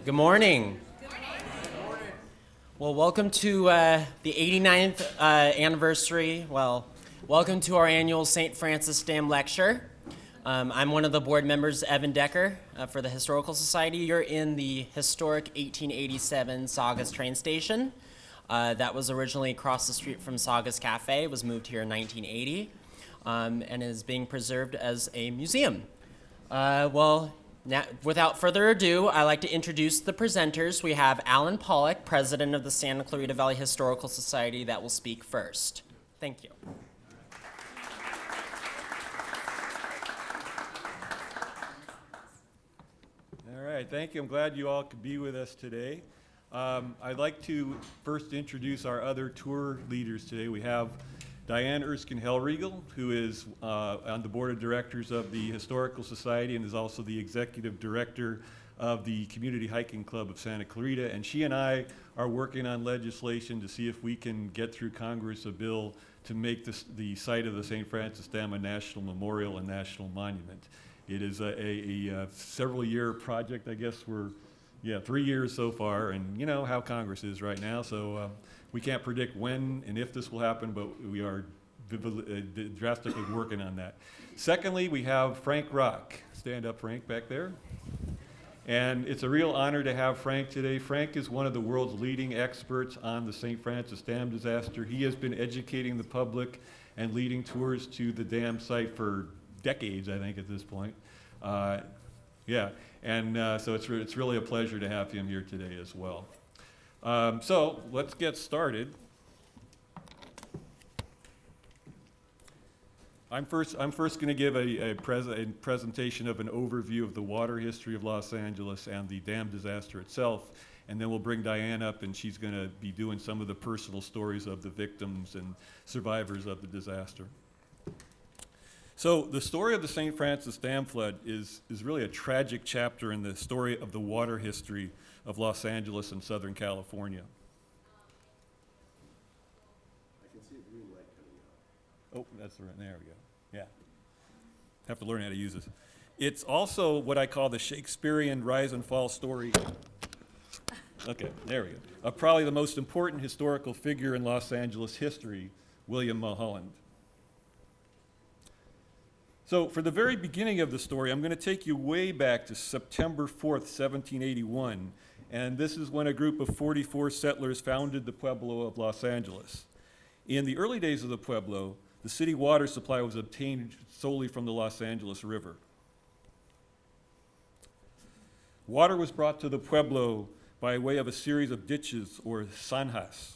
Good morning. Well, welcome to the 89th anniversary. Well, welcome to our annual St. Francis Dam Lecture. I'm one of the board members, Evan Decker, for the Historical Society. You're in the historic 1887 Saugus train station. That was originally across the street from Saugus Cafe. It was moved here in 1980 and is being preserved as a museum. Now, without further ado, I'd like to introduce the presenters. We have Alan Pollack, president of the Santa Clarita Valley Historical Society, that will speak first. Thank you. All right, thank you. I'm glad you all could be with us today. I'd like to first introduce our other tour leaders today. We have Diane Erskine-Hellrigel, who is on the board of directors of the Historical Society and is also the executive director of the Community Hiking Club of Santa Clarita. And she and I are working on legislation to see if we can get through Congress a bill to make the site of the St. Francis Dam a national memorial and national monument. It is a several-year project. I guess we're 3 years so far, and you know how Congress is right now, so we can't predict when and if this will happen, but we are drastically working on that. Secondly, we have Frank Rock. Stand up, Frank, back there. And it's a real honor to have Frank today. Frank is one of the world's leading experts on the St. Francis Dam disaster. He has been educating the public and leading tours to the dam site for decades, I think, at this point. So it's really a pleasure to have him here today as well. So let's get started. I'm first going to give a presentation of an overview of the water history of Los Angeles and the dam disaster itself, and then we'll bring Diane up, and she's going to be doing some of the personal stories of the victims and survivors of the disaster. So the story of the St. Francis Dam flood is really a tragic chapter in the story of the water history of Los Angeles and Southern California. I can see a green light coming up. Oh, that's right. There we go. Yeah. Have to learn how to use this. It's also what I call the Shakespearean rise and fall story. Okay, there we go. Of probably the most important historical figure in Los Angeles history, William Mulholland. So for the very beginning of the story, I'm going to take you way back to September 4th, 1781, and this is when a group of 44 settlers founded the Pueblo of Los Angeles. In the early days of the Pueblo, the city water supply was obtained solely from the Los Angeles River. Water was brought to the Pueblo by way of a series of ditches, or zanjas.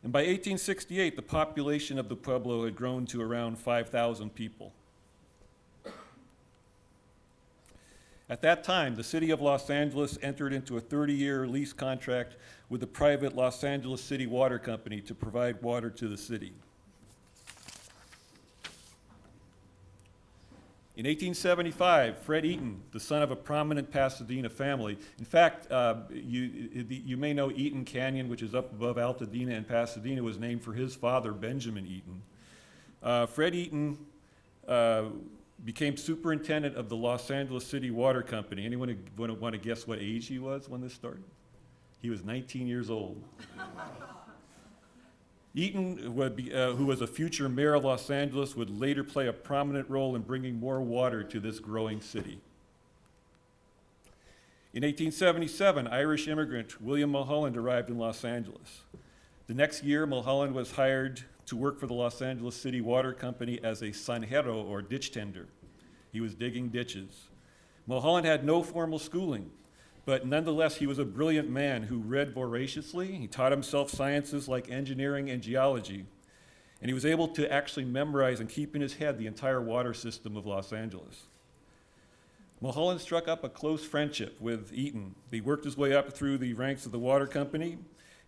And by 1868, the population of the Pueblo had grown to around 5,000 people. At that time, the city of Los Angeles entered into a 30-year lease contract with the private Los Angeles City Water Company to provide water to the city. In 1875, Fred Eaton, the son of a prominent Pasadena family, in fact, you may know Eaton Canyon, which is up above Altadena in Pasadena, was named for his father, Benjamin Eaton. Fred Eaton became superintendent of the Los Angeles City Water Company. Anyone want to guess what age he was when this started? He was 19 years old. Eaton, who was a future mayor of Los Angeles, would later play a prominent role in bringing more water to this growing city. In 1877, Irish immigrant William Mulholland arrived in Los Angeles. The next year, Mulholland was hired to work for the Los Angeles City Water Company as a zanjero, or ditch tender. He was digging ditches. Mulholland had no formal schooling, but nonetheless, he was a brilliant man who read voraciously. He taught himself sciences like engineering and geology, and he was able to actually memorize and keep in his head the entire water system of Los Angeles. Mulholland struck up a close friendship with Eaton. He worked his way up through the ranks of the water company,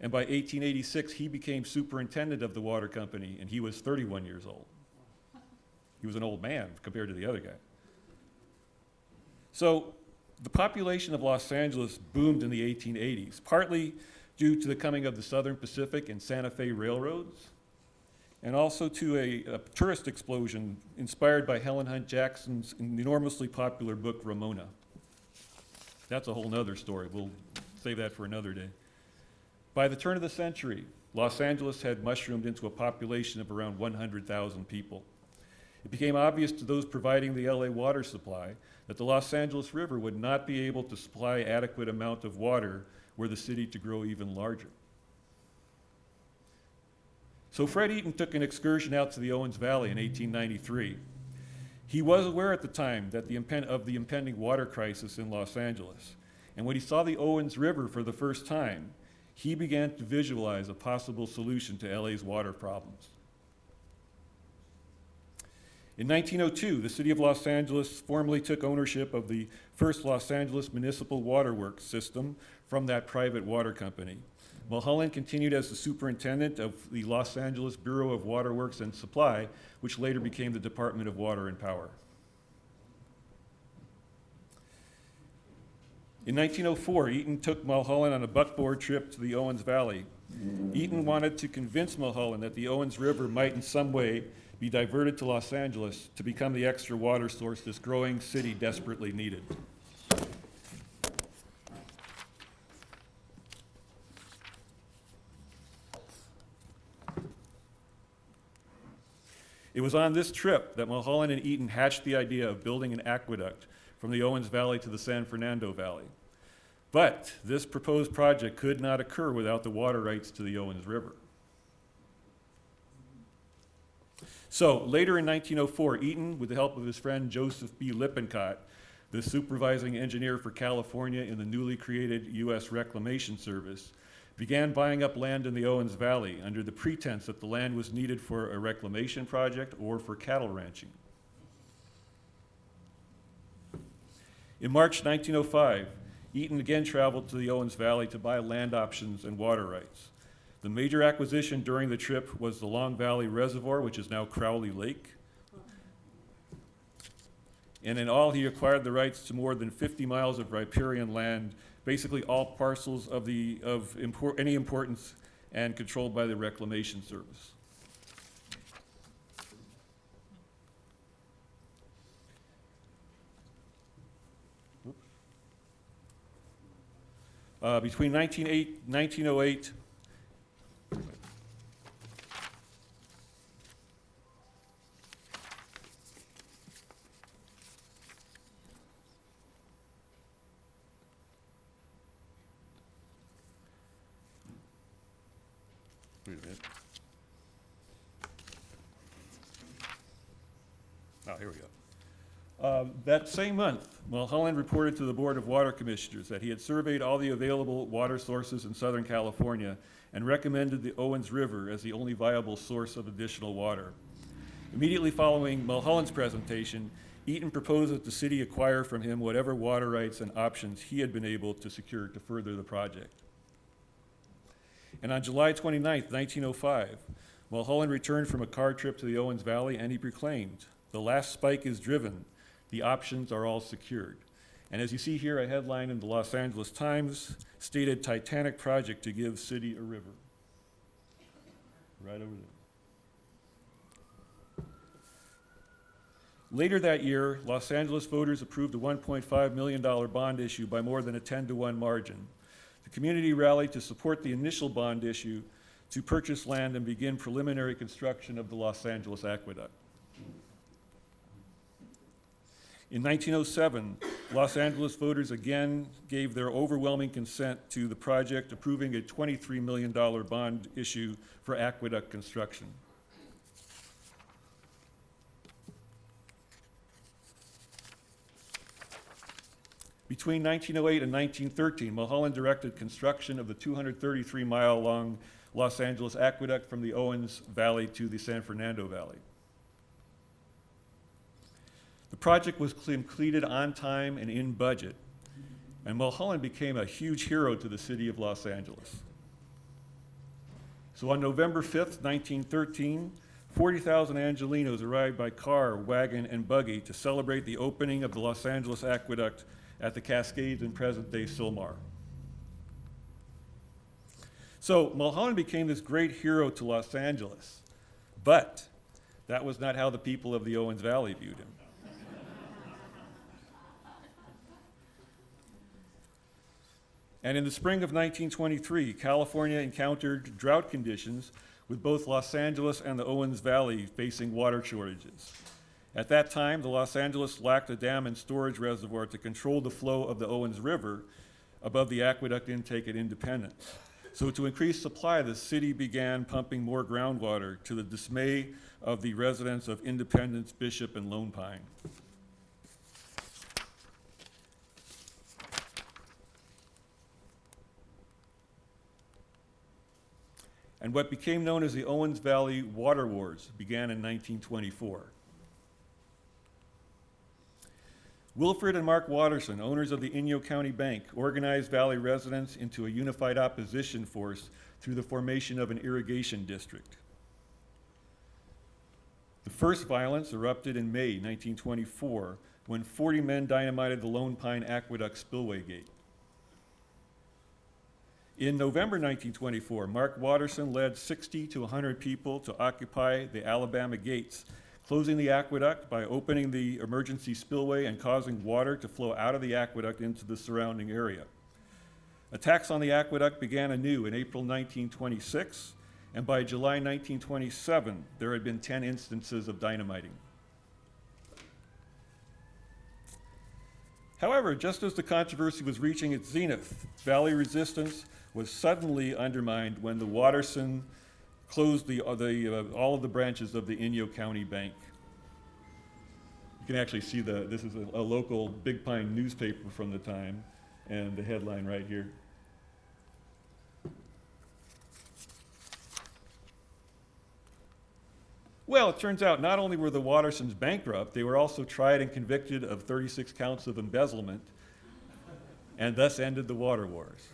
and by 1886, he became superintendent of the water company, and he was 31 years old. He was an old man compared to the other guy. So the population of Los Angeles boomed in the 1880s, partly due to the coming of the Southern Pacific and Santa Fe railroads, and also to a tourist explosion inspired by Helen Hunt Jackson's enormously popular book, Ramona. That's a whole nother story. We'll save that for another day. By the turn of the century, Los Angeles had mushroomed into a population of around 100,000 people. It became obvious to those providing the LA water supply that the Los Angeles River would not be able to supply adequate amount of water were the city to grow even larger. So Fred Eaton took an excursion out to the Owens Valley in 1893. He was aware at the time that of the impending water crisis in Los Angeles. And when he saw the Owens River for the first time, he began to visualize a possible solution to LA's water problems. In 1902, the city of Los Angeles formally took ownership of the first Los Angeles Municipal Water Works system from that private water company. Mulholland continued as the superintendent of the Los Angeles Bureau of Water Works and Supply, which later became the Department of Water and Power. In 1904, Eaton took Mulholland on a buckboard trip to the Owens Valley. Eaton wanted to convince Mulholland that the Owens River might in some way be diverted to Los Angeles to become the extra water source this growing city desperately needed. It was on this trip that Mulholland and Eaton hatched the idea of building an aqueduct from the Owens Valley to the San Fernando Valley. But this proposed project could not occur without the water rights to the Owens River. So later in 1904, Eaton, with the help of his friend Joseph B. Lippincott, the supervising engineer for California in the newly created U.S. Reclamation Service, began buying up land in the Owens Valley under the pretense that the land was needed for a reclamation project or for cattle ranching. In March 1905, Eaton again traveled to the Owens Valley to buy land options and water rights. The major acquisition during the trip was the Long Valley Reservoir, which is now Crowley Lake. And in all, he acquired the rights to more than 50 miles of riparian land, basically all parcels of any importance and controlled by the Reclamation Service. Between 1908, wait a minute. Oh, here we go. That same month, Mulholland reported to the Board of Water Commissioners that he had surveyed all the available water sources in Southern California and recommended the Owens River as the only viable source of additional water. Immediately following Mulholland's presentation, Eaton proposed that the city acquire from him whatever water rights and options he had been able to secure to further the project. And on July 29, 1905, Mulholland returned from a car trip to the Owens Valley and he proclaimed, "The last spike is driven. The options are all secured." And as you see here, a headline in the Los Angeles Times stated, "Titanic project to give city a river." Right over there. Later that year, Los Angeles voters approved a $1.5 million bond issue by more than a 10-to-1 margin. The community rallied to support the initial bond issue to purchase land and begin preliminary construction of the Los Angeles Aqueduct. In 1907, Los Angeles voters again gave their overwhelming consent to the project, approving a $23 million bond issue for aqueduct construction. Between 1908 and 1913, Mulholland directed construction of the 233-mile-long Los Angeles Aqueduct from the Owens Valley to the San Fernando Valley. The project was completed on time and in budget, and Mulholland became a huge hero to the city of Los Angeles. So on November 5th, 1913, 40,000 Angelenos arrived by car, wagon, and buggy to celebrate the opening of the Los Angeles Aqueduct at the Cascades in present-day Sylmar. So Mulholland became this great hero to Los Angeles, but that was not how the people of the Owens Valley viewed him. And in the spring of 1923, California encountered drought conditions with both Los Angeles and the Owens Valley facing water shortages. At that time, the Los Angeles lacked a dam and storage reservoir to control the flow of the Owens River above the aqueduct intake at Independence. So to increase supply, the city began pumping more groundwater to the dismay of the residents of Independence, Bishop, and Lone Pine. And what became known as the Owens Valley Water Wars began in 1924. Wilfred and Mark Watterson, owners of the Inyo County Bank, organized Valley residents into a unified opposition force through the formation of an irrigation district. The first violence erupted in May 1924 when 40 men dynamited the Lone Pine Aqueduct spillway gate. In November 1924, Mark Watterson led 60 to 100 people to occupy the Alabama gates, closing the aqueduct by opening the emergency spillway and causing water to flow out of the aqueduct into the surrounding area. Attacks on the aqueduct began anew in April 1926, and by July 1927, there had been 10 instances of dynamiting. However, just as the controversy was reaching its zenith, Valley resistance was suddenly undermined when the Watterson closed all of the branches of the Inyo County Bank. You can actually see this is a local Big Pine newspaper from the time, and the headline right here. Well, it turns out not only were the Wattersons bankrupt, they were also tried and convicted of 36 counts of embezzlement, and thus ended the water wars.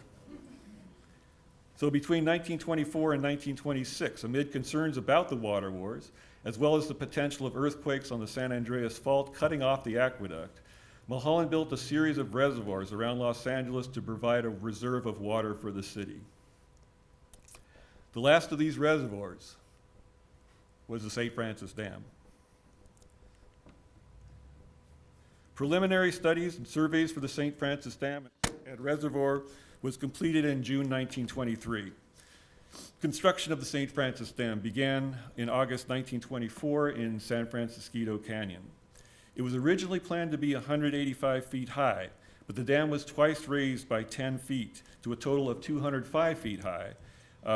So between 1924 and 1926, amid concerns about the water wars, as well as the potential of earthquakes on the San Andreas Fault cutting off the aqueduct, Mulholland built a series of reservoirs around Los Angeles to provide a reserve of water for the city. The last of these reservoirs was the St. Francis Dam. Preliminary studies and surveys for the St. Francis Dam and reservoir was completed in June 1923. Construction of the St. Francis Dam began in August 1924 in San Francisquito Canyon. It was originally planned to be 185 feet high, but the dam was twice raised by 10 feet to a total of 205 feet high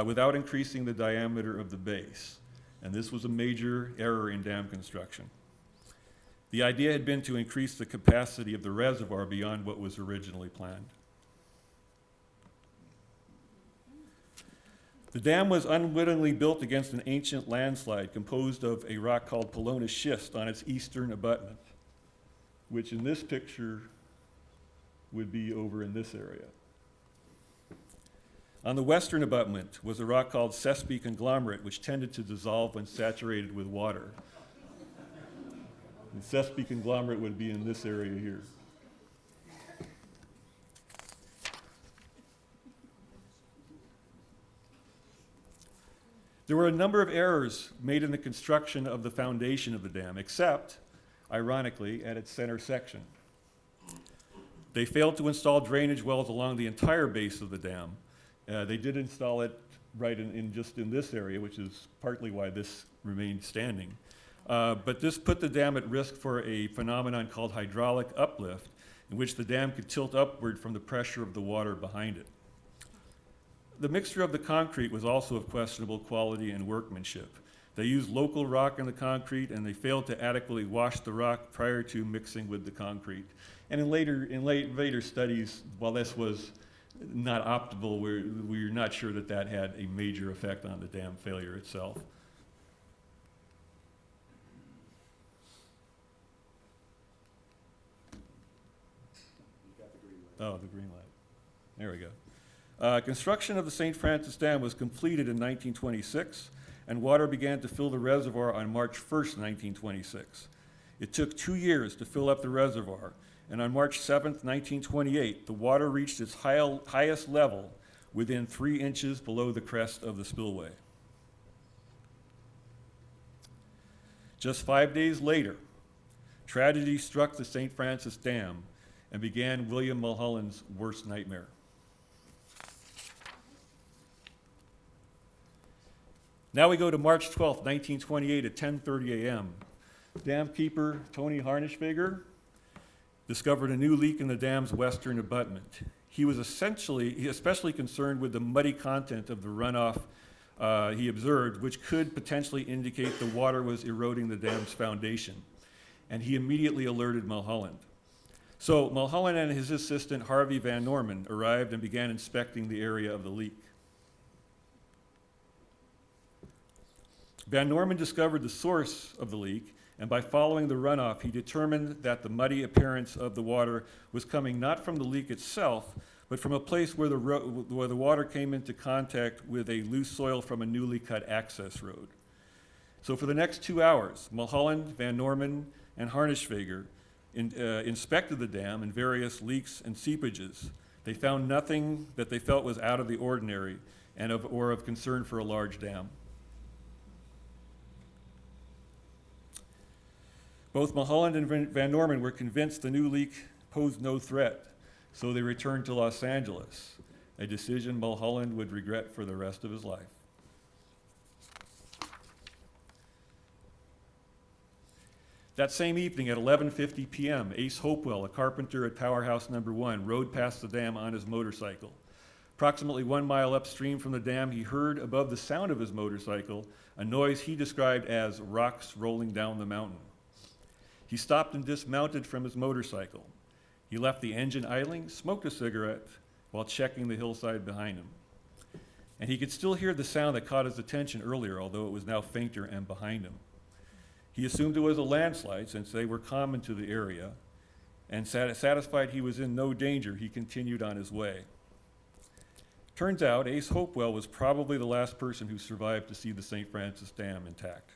without increasing the diameter of the base. And this was a major error in dam construction. The idea had been to increase the capacity of the reservoir beyond what was originally planned. The dam was unwittingly built against an ancient landslide composed of a rock called Polona schist on its eastern abutment, which in this picture would be over in this area. On the western abutment was a rock called Sespe conglomerate, which tended to dissolve when saturated with water. The Sespe conglomerate would be in this area here. There were a number of errors made in the construction of the foundation of the dam, except, ironically, at its center section. They failed to install drainage wells along the entire base of the dam. They did install it right in just in this area, which is partly why this remained standing. But this put the dam at risk for a phenomenon called hydraulic uplift, in which the dam could tilt upward from the pressure of the water behind it. The mixture of the concrete was also of questionable quality and workmanship. They used local rock in the concrete, and they failed to adequately wash the rock prior to mixing with the concrete. And in later studies, while this was not optimal, we're not sure that that had a major effect on the dam failure itself. Oh, the green light. There we go. Construction of the St. Francis Dam was completed in 1926, and water began to fill the reservoir on March 1st, 1926. It took 2 years to fill up the reservoir, and on March 7th, 1928, the water reached its highest level within 3 inches below the crest of the spillway. Just 5 days later, tragedy struck the St. Francis Dam and began William Mulholland's worst nightmare. Now we go to March 12th, 1928 at 10:30 a.m. Dam keeper Tony Harnischweger discovered a new leak in the dam's western abutment. He was especially concerned with the muddy content of the runoff he observed, which could potentially indicate the water was eroding the dam's foundation. And he immediately alerted Mulholland. So Mulholland and his assistant, Harvey Van Norman, arrived and began inspecting the area of the leak. Van Norman discovered the source of the leak, and by following the runoff, he determined that the muddy appearance of the water was coming not from the leak itself, but from a place where the water came into contact with a loose soil from a newly cut access road. So for the next 2 hours, Mulholland, Van Norman, and Harnischweger inspected the dam and various leaks and seepages. They found nothing that they felt was out of the ordinary or of concern for a large dam. Both Mulholland and Van Norman were convinced the new leak posed no threat, so they returned to Los Angeles, a decision Mulholland would regret for the rest of his life. That same evening at 11:50 p.m., Ace Hopewell, a carpenter at Powerhouse Number 1, rode past the dam on his motorcycle. Approximately 1 mile upstream from the dam, he heard above the sound of his motorcycle a noise he described as rocks rolling down the mountain. He stopped and dismounted from his motorcycle. He left the engine idling, smoked a cigarette while checking the hillside behind him. And he could still hear the sound that caught his attention earlier, although it was now fainter and behind him. He assumed it was a landslide since they were common to the area, and satisfied he was in no danger, he continued on his way. Turns out Ace Hopewell was probably the last person who survived to see the St. Francis Dam intact.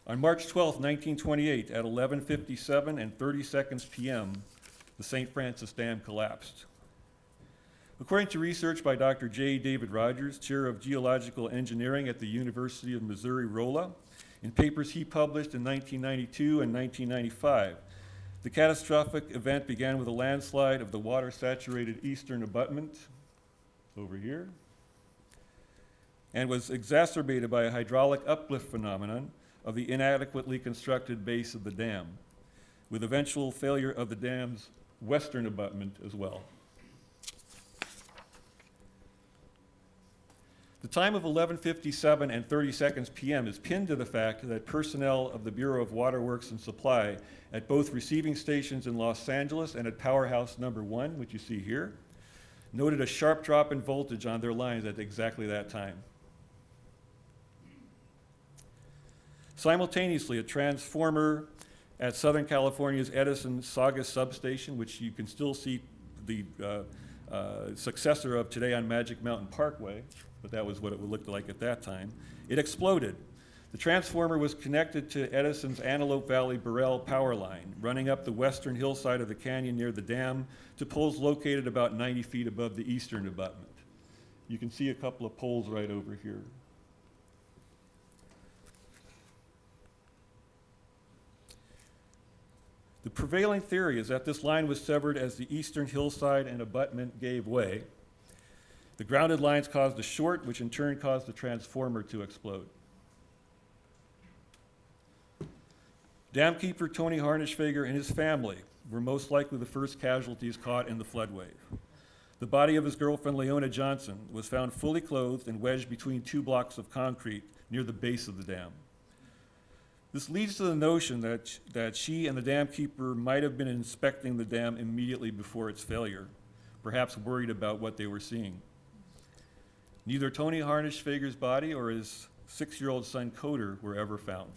On March 12, 1928, at 11:57 and 30 seconds p.m., the St. Francis Dam collapsed. According to research by Dr. J. David Rogers, Chair of Geological Engineering at the University of Missouri-Rolla, in papers he published in 1992 and 1995, the catastrophic event began with a landslide of the water-saturated eastern abutment, over here, and was exacerbated by a hydraulic uplift phenomenon of the inadequately constructed base of the dam, with eventual failure of the dam's western abutment as well. The time of 11:57 and 30 seconds p.m. is pinned to the fact that personnel of the Bureau of Waterworks and Supply at both receiving stations in Los Angeles and at Powerhouse Number 1, which you see here, noted a sharp drop in voltage on their lines at exactly that time. Simultaneously, a transformer at Southern California's Edison Saugus substation, which you can still see the successor of today on Magic Mountain Parkway, but that was what it would look like at that time, it exploded. The transformer was connected to Edison's Antelope Valley Burrell power line, running up the western hillside of the canyon near the dam to poles located about 90 feet above the eastern abutment. You can see a couple of poles right over here. The prevailing theory is that this line was severed as the eastern hillside and abutment gave way. The grounded lines caused a short, which in turn caused the transformer to explode. Dam keeper Tony Harnischweger and his family were most likely the first casualties caught in the flood wave. The body of his girlfriend, Leona Johnson, was found fully clothed and wedged between 2 blocks of concrete near the base of the dam. This leads to the notion that she and the dam keeper might have been inspecting the dam immediately before its failure, perhaps worried about what they were seeing. Neither Tony Harnischweger's body or his 6-year-old son, Coder, were ever found.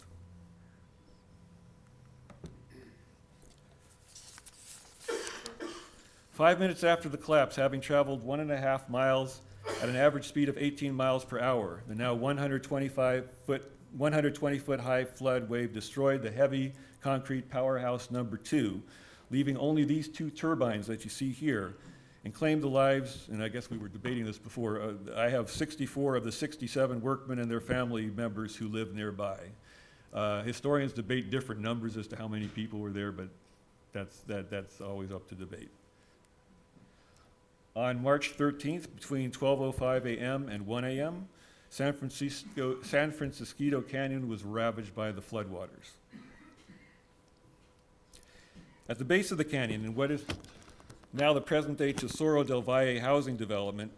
Five minutes after the collapse, having traveled 1.5 miles at an average speed of 18 miles per hour, the now 120-foot high flood wave destroyed the heavy concrete Powerhouse Number 2, leaving only these 2 turbines that you see here, and claimed the lives, and I guess we were debating this before, I have 64 of the 67 workmen and their family members who live nearby. Historians debate different numbers as to how many people were there, but that's always up to debate. On March 13th, between 12:05 a.m. and 1 a.m., San Francisquito Canyon was ravaged by the floodwaters. At the base of the canyon, in what is now the present-day Tesoro del Valle housing development,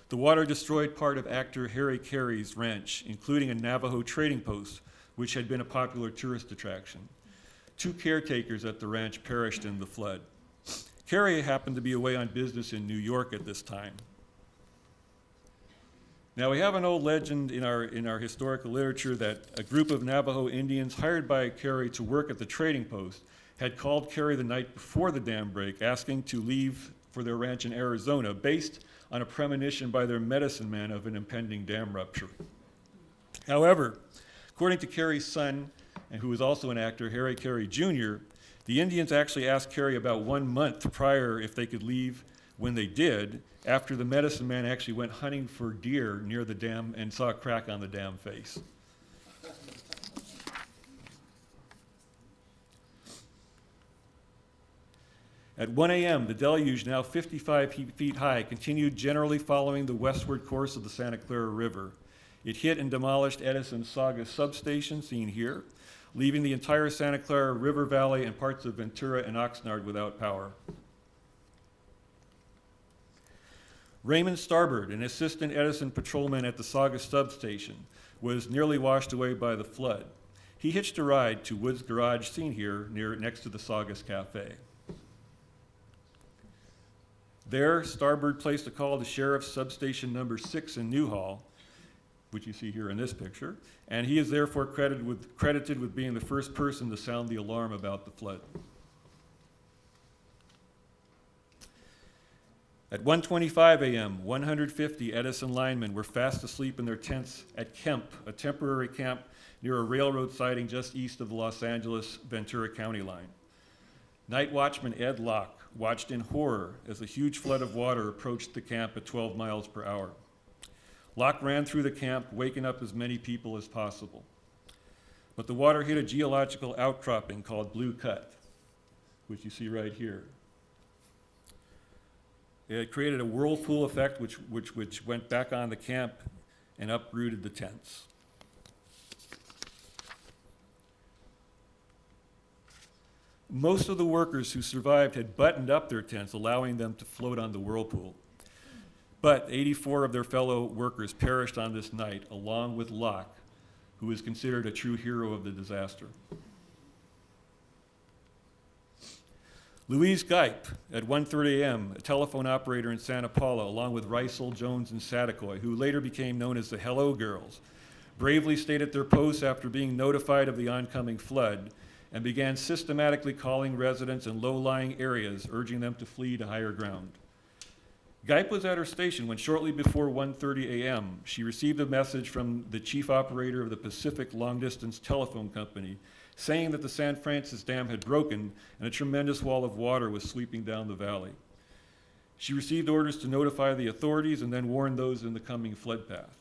the water destroyed part of actor Harry Carey's ranch, including a Navajo trading post, which had been a popular tourist attraction. 2 caretakers at the ranch perished in the flood. Carey happened to be away on business in New York at this time. Now, we have an old legend in our historical literature that a group of Navajo Indians hired by Carey to work at the trading post had called Carey the night before the dam break, asking to leave for their ranch in Arizona, based on a premonition by their medicine man of an impending dam rupture. However, according to Carey's son, and who was also an actor, Harry Carey Jr., the Indians actually asked Carey about 1 month prior if they could leave. When they did, after the medicine man actually went hunting for deer near the dam and saw a crack on the dam face. At 1 a.m., the deluge, now 55 feet high, continued generally following the westward course of the Santa Clara River. It hit and demolished Edison's Saugus substation, seen here, leaving the entire Santa Clara River Valley and parts of Ventura and Oxnard without power. Raymond Starbird, an assistant Edison patrolman at the Saugus substation, was nearly washed away by the flood. He hitched a ride to Wood's Garage, seen here, next to the Saugus Cafe. There, Starbird placed a call to Sheriff's Substation Number 6 in Newhall, which you see here in this picture, and he is therefore credited with being the first person to sound the alarm about the flood. At 1:25 a.m., 150 Edison linemen were fast asleep in their tents at Kemp, a temporary camp near a railroad siding just east of the Los Angeles-Ventura County line. Night watchman Ed Locke watched in horror as a huge flood of water approached the camp at 12 miles per hour. Locke ran through the camp, waking up as many people as possible. But the water hit a geological outcropping called Blue Cut, which you see right here. It created a whirlpool effect which went back on the camp and uprooted the tents. Most of the workers who survived had buttoned up their tents, allowing them to float on the whirlpool. But 84 of their fellow workers perished on this night, along with Locke, who is considered a true hero of the disaster. Louise Gipe, at 1:30 a.m., a telephone operator in Santa Paula, along with Rysel, Jones, and Satakoy, who later became known as the Hello Girls, bravely stayed at their posts after being notified of the oncoming flood and began systematically calling residents in low-lying areas, urging them to flee to higher ground. Gipe was at her station when shortly before 1:30 a.m., she received a message from the chief operator of the Pacific Long-Distance Telephone Company saying that the San Francisco Dam had broken and a tremendous wall of water was sweeping down the valley. She received orders to notify the authorities and then warn those in the coming flood path.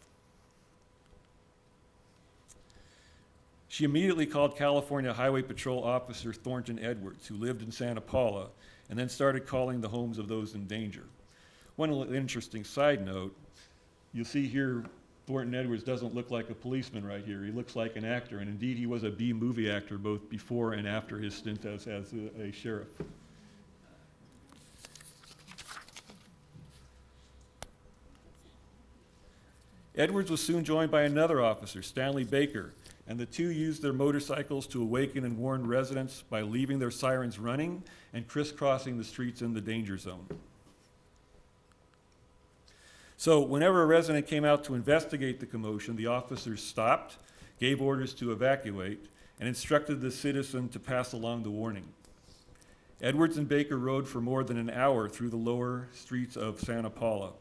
She immediately called California Highway Patrol Officer Thornton Edwards, who lived in Santa Paula, and then started calling the homes of those in danger. One interesting side note, you'll see here Thornton Edwards doesn't look like a policeman right here. He looks like an actor, and indeed he was a B-movie actor both before and after his stint as a sheriff. Edwards was soon joined by another officer, Stanley Baker, and the two used their motorcycles to awaken and warn residents by leaving their sirens running and crisscrossing the streets in the danger zone. So whenever a resident came out to investigate the commotion, the officers stopped, gave orders to evacuate, and instructed the citizen to pass along the warning. Edwards and Baker rode for more than an hour through the lower streets of Santa Paula.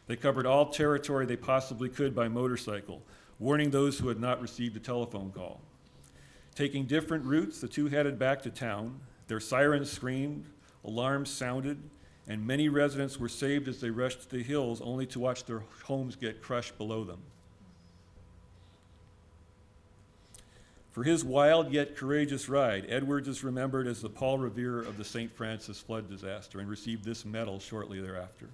They covered all territory they possibly could by motorcycle, warning those who had not received a telephone call. Taking different routes, the two headed back to town. Their sirens screamed, alarms sounded, and many residents were saved as they rushed to the hills only to watch their homes get crushed below them. For his wild yet courageous ride, Edwards is remembered as the Paul Revere of the St. Francis flood disaster and received this medal shortly thereafter.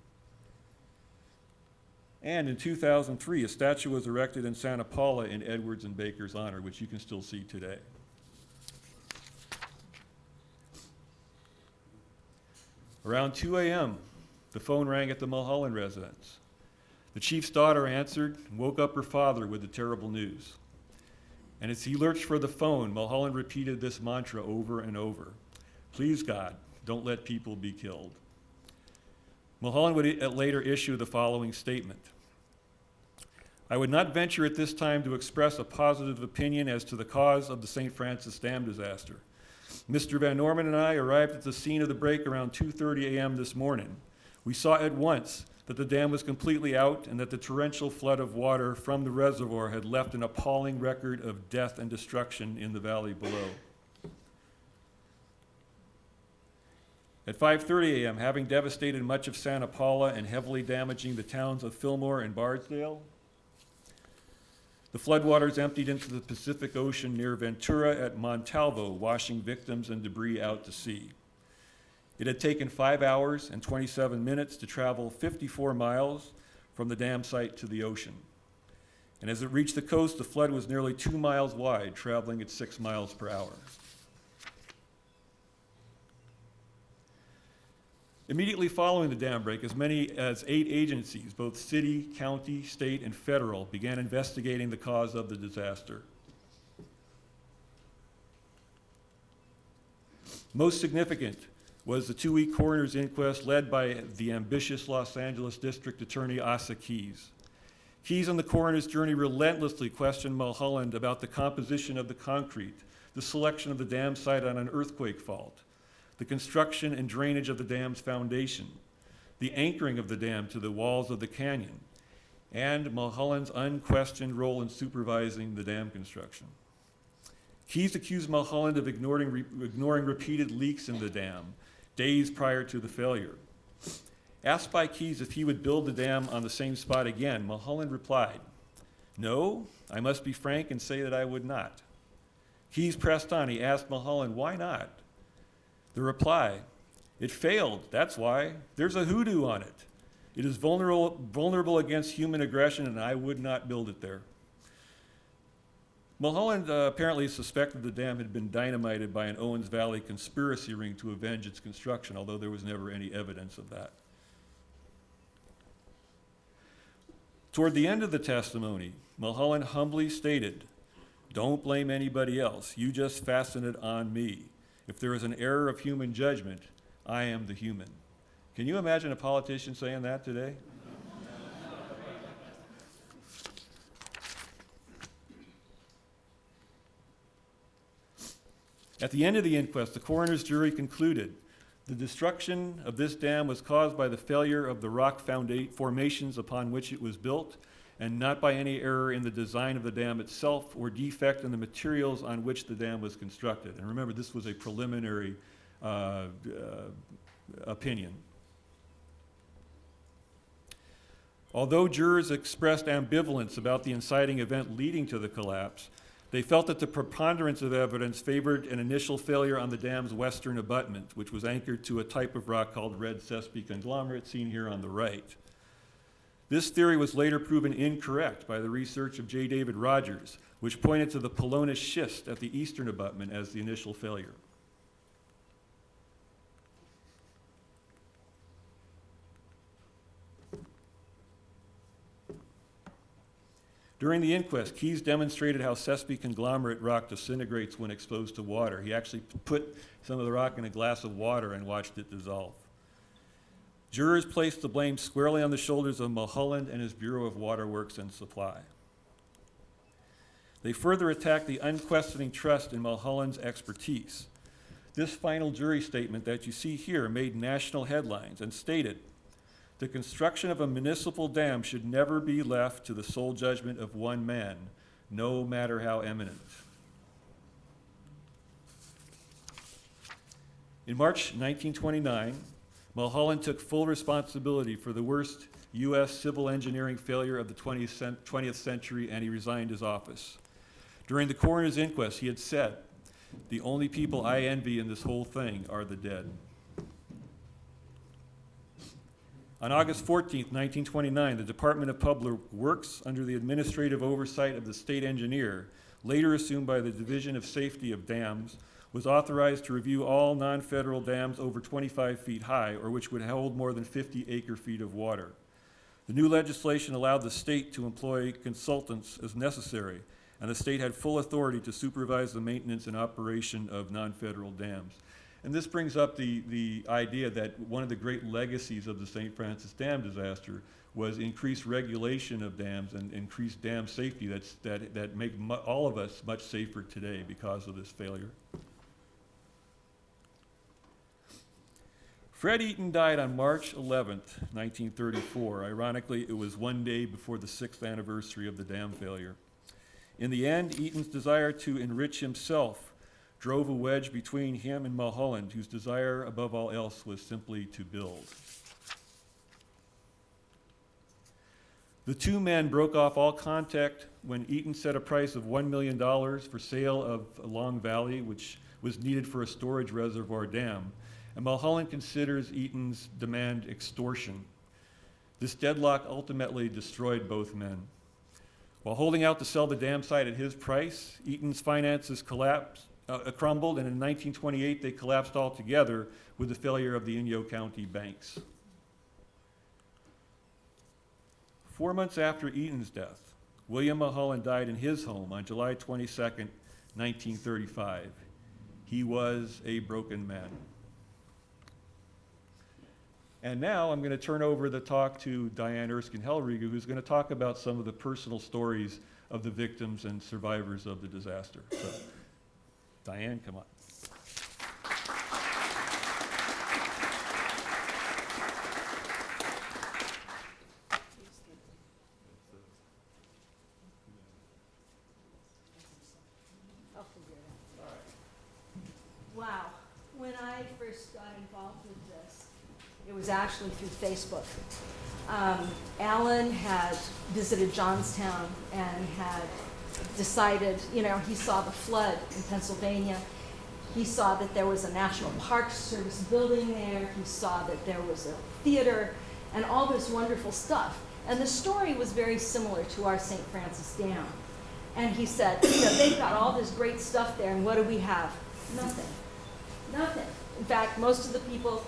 And in 2003, a statue was erected in Santa Paula in Edwards and Baker's honor, which you can still see today. Around 2 a.m., the phone rang at the Mulholland residence. The chief's daughter answered and woke up her father with the terrible news. And as he lurched for the phone, Mulholland repeated this mantra over and over: "Please, God, don't let people be killed." Mulholland would later issue the following statement: "I would not venture at this time to express a positive opinion as to the cause of the St. Francis Dam disaster. Mr. Van Norman and I arrived at the scene of the break around 2:30 a.m. this morning. We saw at once that the dam was completely out and that the torrential flood of water from the reservoir had left an appalling record of death and destruction in the valley below." At 5:30 a.m., having devastated much of Santa Paula and heavily damaging the towns of Fillmore and Bardesdale, the floodwaters emptied into the Pacific Ocean near Ventura at Montalvo, washing victims and debris out to sea. It had taken 5 hours and 27 minutes to travel 54 miles from the dam site to the ocean. And as it reached the coast, the flood was nearly 2 miles wide, traveling at 6 miles per hour. Immediately following the dam break, as many as 8 agencies, both city, county, state, and federal, began investigating the cause of the disaster. Most significant was the 2-week coroner's inquest led by the ambitious Los Angeles District Attorney Asa Keys. Keys on the coroner's journey relentlessly questioned Mulholland about the composition of the concrete, the selection of the dam site on an earthquake fault, the construction and drainage of the dam's foundation, the anchoring of the dam to the walls of the canyon, and Mulholland's unquestioned role in supervising the dam construction. Keys accused Mulholland of ignoring repeated leaks in the dam days prior to the failure. Asked by Keys if he would build the dam on the same spot again, Mulholland replied, "No, I must be frank and say that I would not." Keys pressed on. He asked Mulholland, "Why not?" The reply, "It failed, that's why. There's a hoodoo on it. It is vulnerable against human aggression, and I would not build it there." Mulholland apparently suspected the dam had been dynamited by an Owens Valley conspiracy ring to avenge its construction, although there was never any evidence of that. Toward the end of the testimony, Mulholland humbly stated, "Don't blame anybody else. You just fasten it on me. If there is an error of human judgment, I am the human." Can you imagine a politician saying that today? At the end of the inquest, the coroner's jury concluded the destruction of this dam was caused by the failure of the rock formations upon which it was built, and not by any error in the design of the dam itself or defect in the materials on which the dam was constructed. And remember, this was a preliminary opinion. Although jurors expressed ambivalence about the inciting event leading to the collapse, they felt that the preponderance of evidence favored an initial failure on the dam's western abutment, which was anchored to a type of rock called red Sespe conglomerate, seen here on the right. This theory was later proven incorrect by the research of J. David Rogers, which pointed to the Polonus schist at the eastern abutment as the initial failure. During the inquest, Keys demonstrated how Sespe conglomerate rock disintegrates when exposed to water. He actually put some of the rock in a glass of water and watched it dissolve. Jurors placed the blame squarely on the shoulders of Mulholland and his Bureau of Waterworks and Supply. They further attacked the unquestioning trust in Mulholland's expertise. This final jury statement that you see here made national headlines and stated, "The construction of a municipal dam should never be left to the sole judgment of one man, no matter how eminent." In March 1929, Mulholland took full responsibility for the worst U.S. civil engineering failure of the 20th century, and he resigned his office. During the coroner's inquest, he had said, "The only people I envy in this whole thing are the dead." On August 14th, 1929, the Department of Public Works, under the administrative oversight of the state engineer, later assumed by the Division of Safety of Dams, was authorized to review all non-federal dams over 25 feet high, or which would hold more than 50 acre-feet of water. The new legislation allowed the state to employ consultants as necessary, and the state had full authority to supervise the maintenance and operation of non-federal dams. And this brings up the idea that one of the great legacies of the St. Francis Dam disaster was increased regulation of dams and increased dam safety that make all of us much safer today because of this failure. Fred Eaton died on March 11th, 1934. Ironically, it was one day before the 6th anniversary of the dam failure. In the end, Eaton's desire to enrich himself drove a wedge between him and Mulholland, whose desire above all else was simply to build. The two men broke off all contact when Eaton set a price of $1 million for sale of a Long Valley, which was needed for a storage reservoir dam, and Mulholland considers Eaton's demand extortion. This deadlock ultimately destroyed both men. While holding out to sell the dam site at his price, Eaton's finances crumbled, and in 1928 they collapsed altogether with the failure of the Inyo County banks. 4 months after Eaton's death, William Mulholland died in his home on July 22nd, 1935. He was a broken man. And now I'm going to turn over the talk to Diane Erskine-Hellrigel, who's going to talk about some of the personal stories of the victims and survivors of the disaster. So, Diane, come on. Wow. When I first got involved with this, it was actually through Facebook. Alan had visited Johnstown and had decided, he saw the flood in Pennsylvania. He saw that there was a National Park Service building there. He saw that there was a theater and all this wonderful stuff. And the story was very similar to our St. Francis Dam. And he said, they've got all this great stuff there, and what do we have? Nothing. Nothing. In fact, most of the people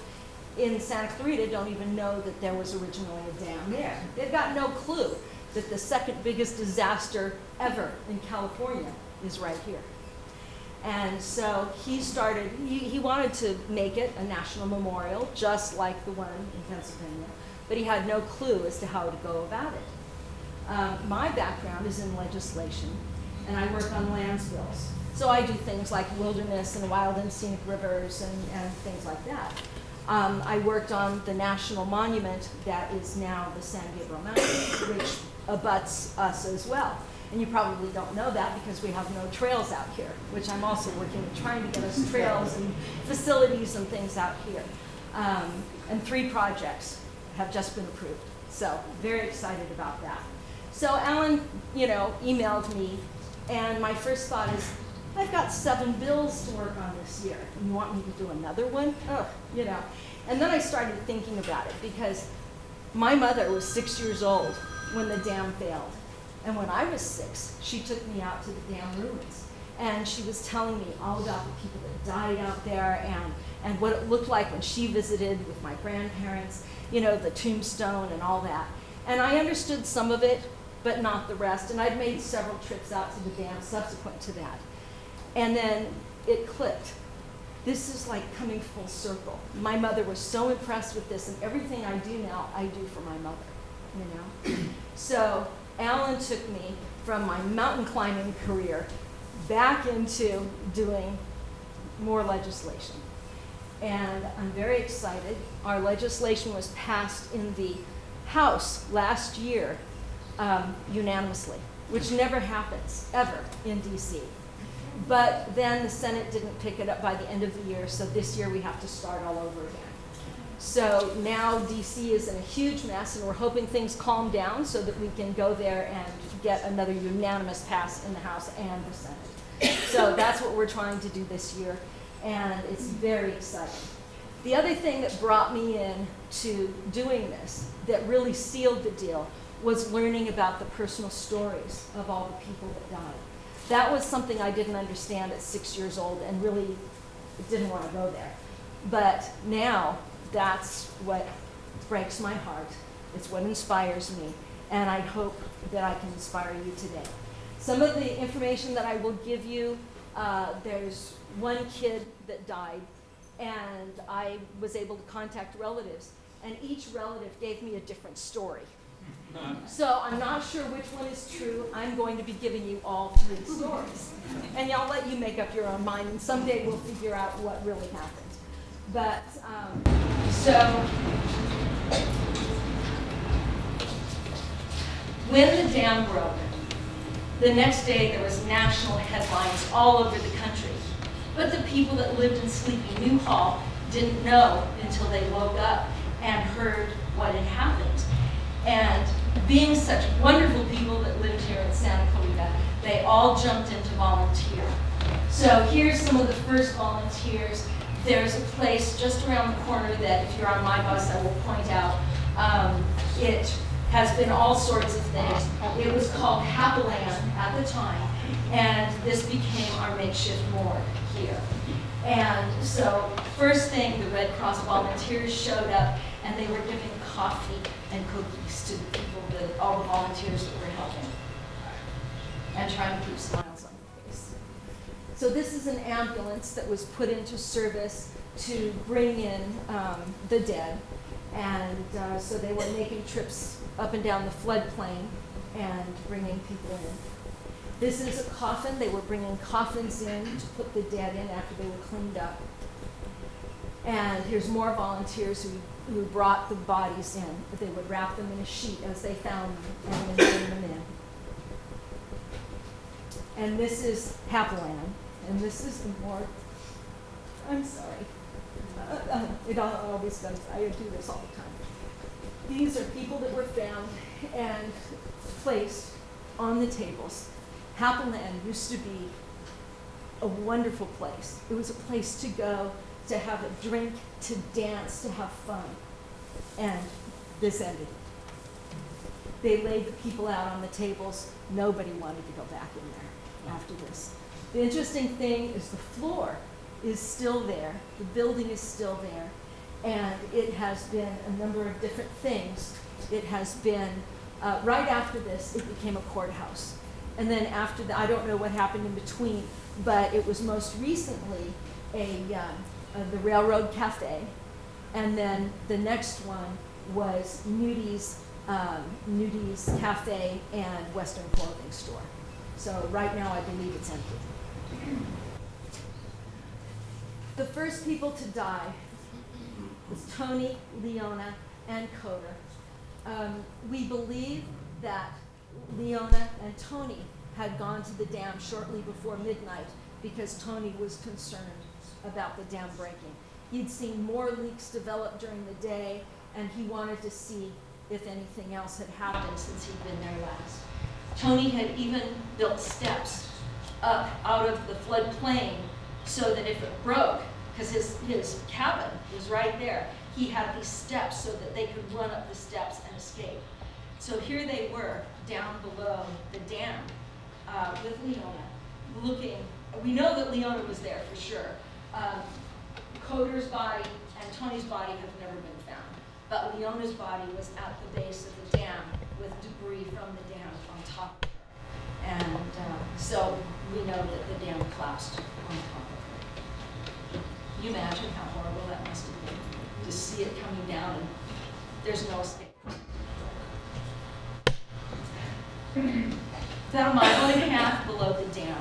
in Santa Clarita don't even know that there was originally a dam there. They've got no clue that the second biggest disaster ever in California is right here. And so he started, he wanted to make it a national memorial, just like the one in Pennsylvania, but he had no clue as to how to go about it. My background is in legislation, and I work on lands bills. So I do things like wilderness and wild and scenic rivers and things like that. I worked on the national monument that is now the San Gabriel Mountain, which abuts us as well. And you probably don't know that because we have no trails out here, which I'm also working on trying to get us trails and facilities and things out here. And 3 projects have just been approved. So very excited about that. So Alan, emailed me, and my first thought is, I've got 7 bills to work on this year. And you want me to do another one? And then I started thinking about it because my mother was 6 years old when the dam failed. And when I was 6, she took me out to the dam ruins. And she was telling me all about the people that died out there and what it looked like when she visited with my grandparents, the tombstone and all that. And I understood some of it, but not the rest. And I'd made several trips out to the dam subsequent to that. And then it clicked. This is like coming full circle. My mother was so impressed with this, and everything I do now, I do for my mother, So Alan took me from my mountain climbing career back into doing more legislation. And I'm very excited. Our legislation was passed in the House last year unanimously, which never happens, ever, in DC. But then the Senate didn't pick it up by the end of the year, so this year we have to start all over again. So now DC is in a huge mess, and we're hoping things calm down so that we can go there and get another unanimous pass in the House and the Senate. So that's what we're trying to do this year, and it's very exciting. The other thing that brought me in to doing this, that really sealed the deal, was learning about the personal stories of all the people that died. That was something I didn't understand at 6 years old and really didn't want to go there. But now, that's what breaks my heart. It's what inspires me, and I hope that I can inspire you today. Some of the information that I will give you, there's one kid that died, and I was able to contact relatives, and each relative gave me a different story. So I'm not sure which one is true. I'm going to be giving you all three stories. And I'll let you make up your own mind, and someday we'll figure out what really happened. But, when the dam broke, the next day there was national headlines all over the country. But the people that lived in sleepy Newhall didn't know until they woke up and heard what had happened. And being such wonderful people that lived here in Santa Clarita, they all jumped in to volunteer. So here's some of the first volunteers. There's a place just around the corner that if you're on my bus, I will point out. It has been all sorts of things. It was called Happyland at the time, and this became our makeshift morgue here. And so first thing, the Red Cross volunteers showed up, and they were giving coffee and cookies to the people, all the volunteers that were helping, and trying to keep smiles on their face. So this is an ambulance that was put into service to bring in the dead, and so they were making trips up and down the floodplain and bringing people in. This is a coffin. They were bringing coffins in to put the dead in after they were cleaned up. And here's more volunteers who brought the bodies in. They would wrap them in a sheet as they found them and then bring them in. And this is Happyland, and this is the morgue. I'm sorry. It always does. I do this all the time. These are people that were found and placed on the tables. Happyland used to be a wonderful place. It was a place to go, to have a drink, to dance, to have fun. And this ended. They laid the people out on the tables. Nobody wanted to go back in there after this. The interesting thing is the floor is still there. The building is still there. And it has been a number of different things. It has been, right after this, it became a courthouse. And then after that, I don't know what happened in between, but it was most recently the Railroad Cafe. And then the next one was Nudi's Cafe and Western Clothing Store. So right now, I believe it's empty. The first people to die was Tony, Leona, and Coroner. We believe that Leona and Tony had gone to the dam shortly before midnight because Tony was concerned about the dam breaking. He'd seen more leaks develop during the day, and he wanted to see if anything else had happened since he'd been there last. Tony had even built steps up out of the floodplain so that if it broke, because his cabin was right there, he had these steps so that they could run up the steps and escape. So here they were down below the dam with Leona, looking. We know that Leona was there for sure. Coder's body and Tony's body have never been found, but Leona's body was at the base of the dam with debris from the dam on top of her. And so we know that the dam collapsed on top of her. Can you imagine how horrible that must have been, to see it coming down and there's no escape. About a mile and a half below the dam,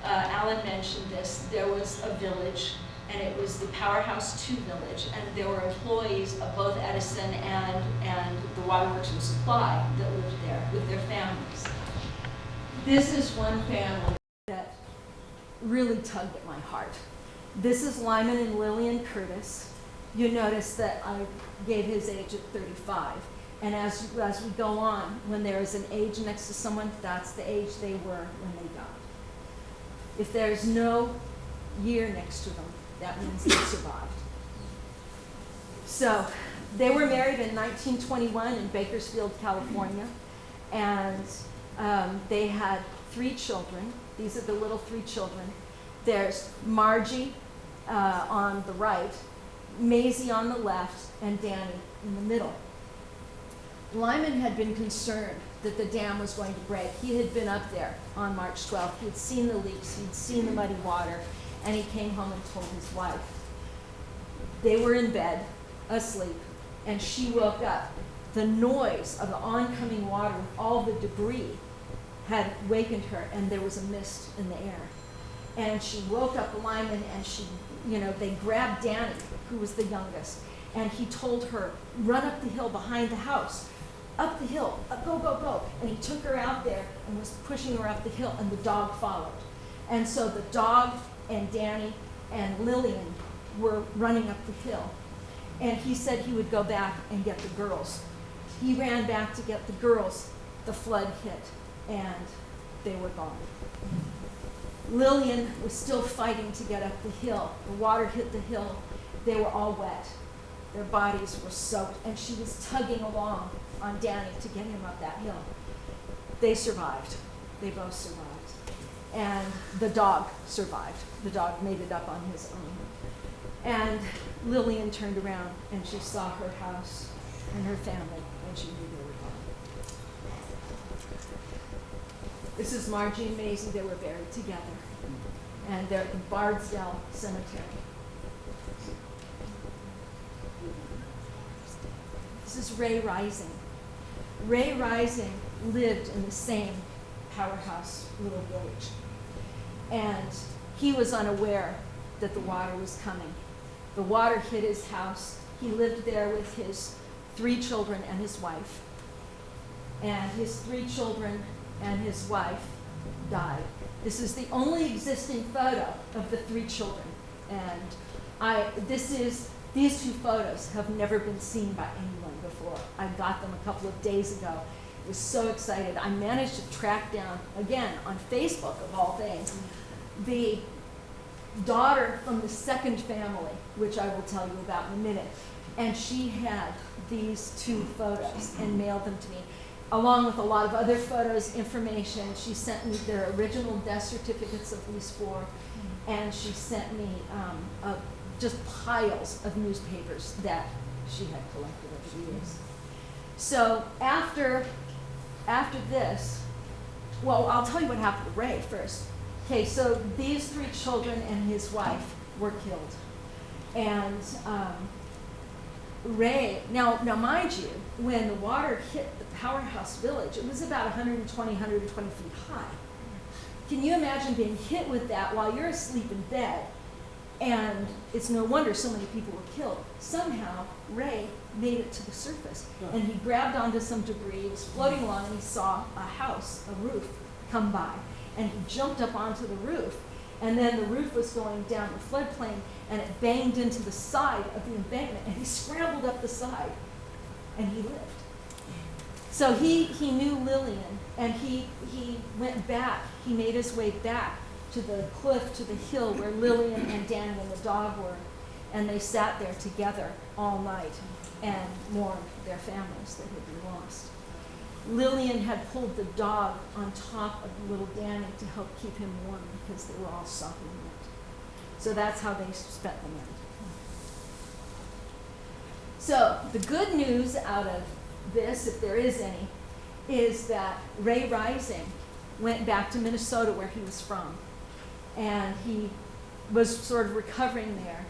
Alan mentioned this, there was a village, and it was the Powerhouse 2 village, and there were employees of both Edison and the Waterworks and Supply that lived there with their families. This is one family that really tugged at my heart. This is Lyman and Lillian Curtis. You notice that I gave his age at 35. And as we go on, when there is an age next to someone, that's the age they were when they died. If there's no year next to them, that means they survived. So they were married in 1921 in Bakersfield, California, and they had 3 children. These are the little 3 children. There's Margie on the right, Maisie on the left, and Danny in the middle. Lyman had been concerned that the dam was going to break. He had been up there on March 12th. He had seen the leaks, he'd seen the muddy water, and he came home and told his wife. They were in bed, asleep, and she woke up. The noise of the oncoming water with all the debris had wakened her, and there was a mist in the air. And she woke up Lyman, and they grabbed Danny, who was the youngest, and he told her, run up the hill behind the house. Up the hill, go, go, go. And he took her out there and was pushing her up the hill, and the dog followed. And so the dog and Danny and Lillian were running up the hill. And he said he would go back and get the girls. He ran back to get the girls. The flood hit, and they were gone. Lillian was still fighting to get up the hill. The water hit the hill. They were all wet. Their bodies were soaked, and she was tugging along on Danny to get him up that hill. They survived. They both survived. And the dog survived. The dog made it up on his own. And Lillian turned around, and she saw her house and her family, and she knew they were gone. This is Margie and Maisie. They were buried together. And they're at the Bardesdale Cemetery. This is Ray Rising. Ray Rising lived in the same powerhouse little village. And he was unaware that the water was coming. The water hit his house. He lived there with his 3 children and his wife. And his 3 children and his wife died. This is the only existing photo of the 3 children. And these 2 photos have never been seen by anyone before. I got them a couple of days ago. I was so excited. I managed to track down, again, on Facebook of all things, the daughter from the second family, which I will tell you about in a minute. And she had these 2 photos and mailed them to me, along with a lot of other photos, information. She sent me their original death certificates of these 4, and she sent me just piles of newspapers that she had collected over the years. So after this, well, I'll tell you what happened to Ray first. Okay, so these 3 children and his wife were killed. And Ray, now mind you, when the water hit the powerhouse village, it was about 120 feet high. Can you imagine being hit with that while you're asleep in bed? And it's no wonder so many people were killed. Somehow, Ray made it to the surface, and he grabbed onto some debris. He was floating along, and he saw a house, a roof, come by. And he jumped up onto the roof, and then the roof was going down the floodplain, and it banged into the side of the embankment, and he scrambled up the side, and he lived. So he knew Lillian, and he went back. He made his way back to the cliff, to the hill where Lillian and Danny and the dog were, and they sat there together all night and mourned their families that had been lost. Lillian had pulled the dog on top of little Danny to help keep him warm because they were all soaking wet. So that's how they spent the night. So the good news out of this, if there is any, is that Ray Rising went back to Minnesota where he was from. And he was sort of recovering there.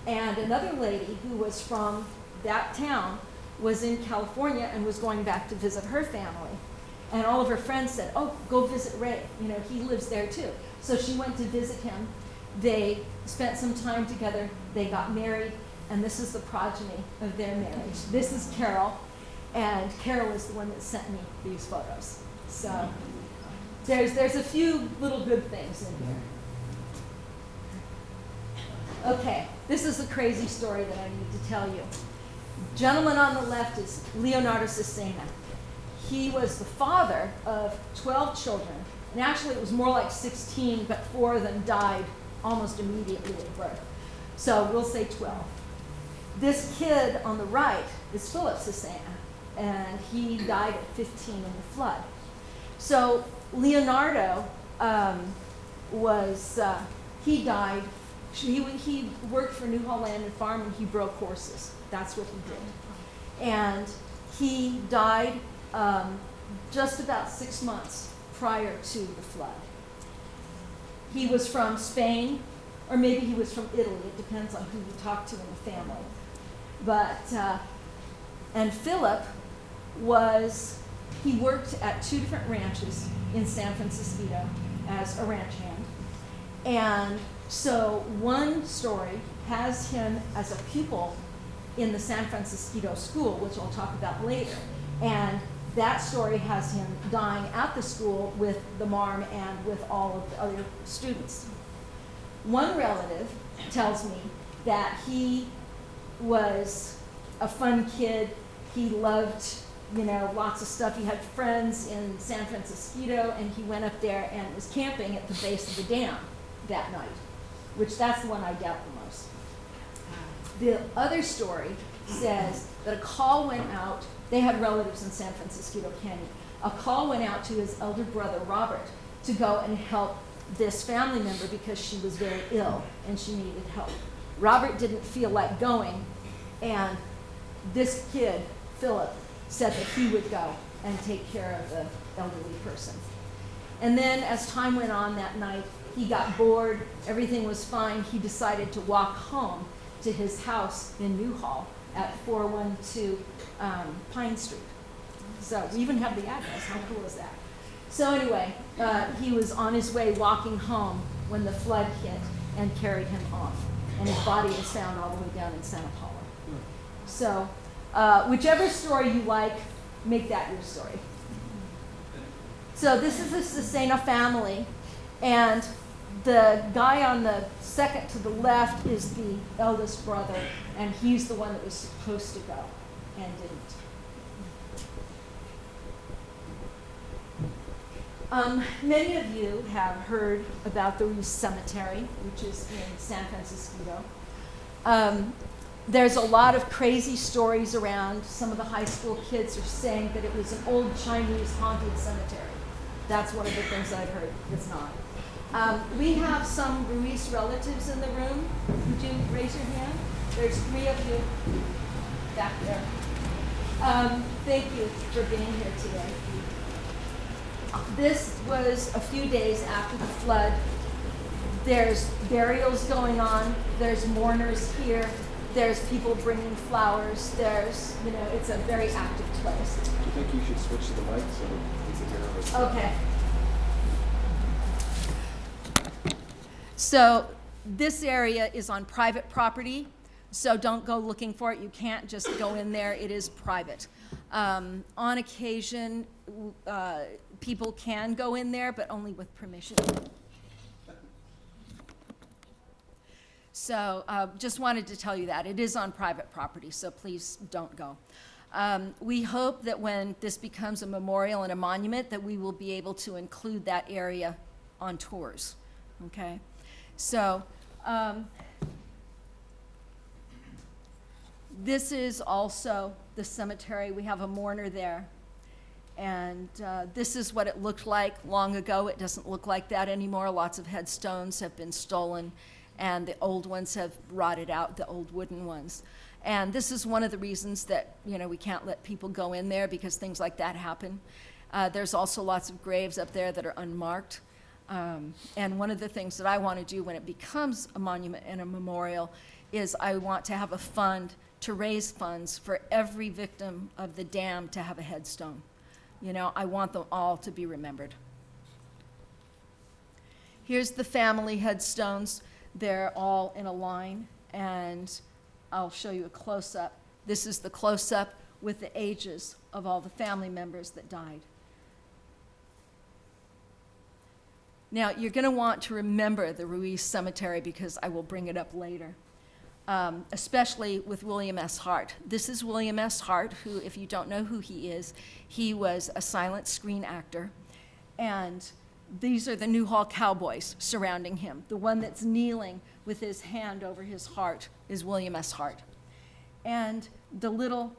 And another lady who was from that town was in California and was going back to visit her family. And all of her friends said, oh, go visit Ray. He lives there too. So she went to visit him. They spent some time together. They got married. And this is the progeny of their marriage. This is Carol. And Carol is the one that sent me these photos. So there's a few little good things in here. Okay, this is a crazy story that I need to tell you. Gentleman on the left is Leonardo Cesena. He was the father of 12 children, and actually it was more like 16, but 4 of them died almost immediately at birth. So we'll say 12. This kid on the right is Philip Cesena, and he died at 15 in the flood. So Leonardo he died, he worked for Mulholland and Farm, and he broke horses. That's what he did. And he died just about 6 months prior to the flood. He was from Spain, or maybe he was from Italy. It depends on who you talk to in the family. But, and Philip he worked at 2 different ranches in San Francisquito as a ranch hand. And so one story has him as a pupil in the San Francisquito school, which I'll talk about later. And that story has him dying at the school with the marm and with all of the other students. One relative tells me that he was a fun kid. He loved, lots of stuff. He had friends in San Francisquito, and he went up there and was camping at the base of the dam that night, which that's the one I doubt the most. The other story says that a call went out. They had relatives in San Francisquito Canyon. A call went out to his elder brother, Robert, to go and help this family member because she was very ill and she needed help. Robert didn't feel like going, and this kid, Philip, said that he would go and take care of the elderly person. And then as time went on that night, he got bored, everything was fine. He decided to walk home to his house in Newhall at 412 Pine Street. So we even have the address. How cool is that? So anyway, he was on his way walking home when the flood hit and carried him off. And his body was found all the way down in Santa Paula. So whichever story you like, make that your story. So this is the Cesena family. And the guy on the second to the left is the eldest brother, and he's the one that was supposed to go and didn't. Many of you have heard about the Ruiz Cemetery, which is in San Francisquito. There's a lot of crazy stories around. Some of the high school kids are saying that it was an old Chinese haunted cemetery. That's one of the things I've heard. It's not. We have some Ruiz relatives in the room. Would you raise your hand? There's 3 of you back there. Thank you for being here today. This was a few days after the flood. There's burials going on. There's mourners here. There's people bringing flowers. There's, it's a very active place. Do you think you should switch to the mic so we can hear us? Okay. So this area is on private property, so don't go looking for it. You can't just go in there. It is private. On occasion, people can go in there, but only with permission. So just wanted to tell you that. It is on private property, so please don't go. We hope that when this becomes a memorial and a monument, that we will be able to include that area on tours, okay? So this is also the cemetery. We have a mourner there. And this is what it looked like long ago. It doesn't look like that anymore. Lots of headstones have been stolen, and the old ones have rotted out, the old wooden ones. And this is one of the reasons that, we can't let people go in there, because things like that happen. There's also lots of graves up there that are unmarked. And one of the things that I want to do when it becomes a monument and a memorial is I want to have a fund to raise funds for every victim of the dam to have a headstone. I want them all to be remembered. Here's the family headstones. They're all in a line, and I'll show you a close-up. This is the close-up with the ages of all the family members that died. Now, you're going to want to remember the Ruiz Cemetery because I will bring it up later, especially with William S. Hart. This is William S. Hart, who, if you don't know who he is, he was a silent screen actor. And these are the Newhall cowboys surrounding him. The one that's kneeling with his hand over his heart is William S. Hart. And the little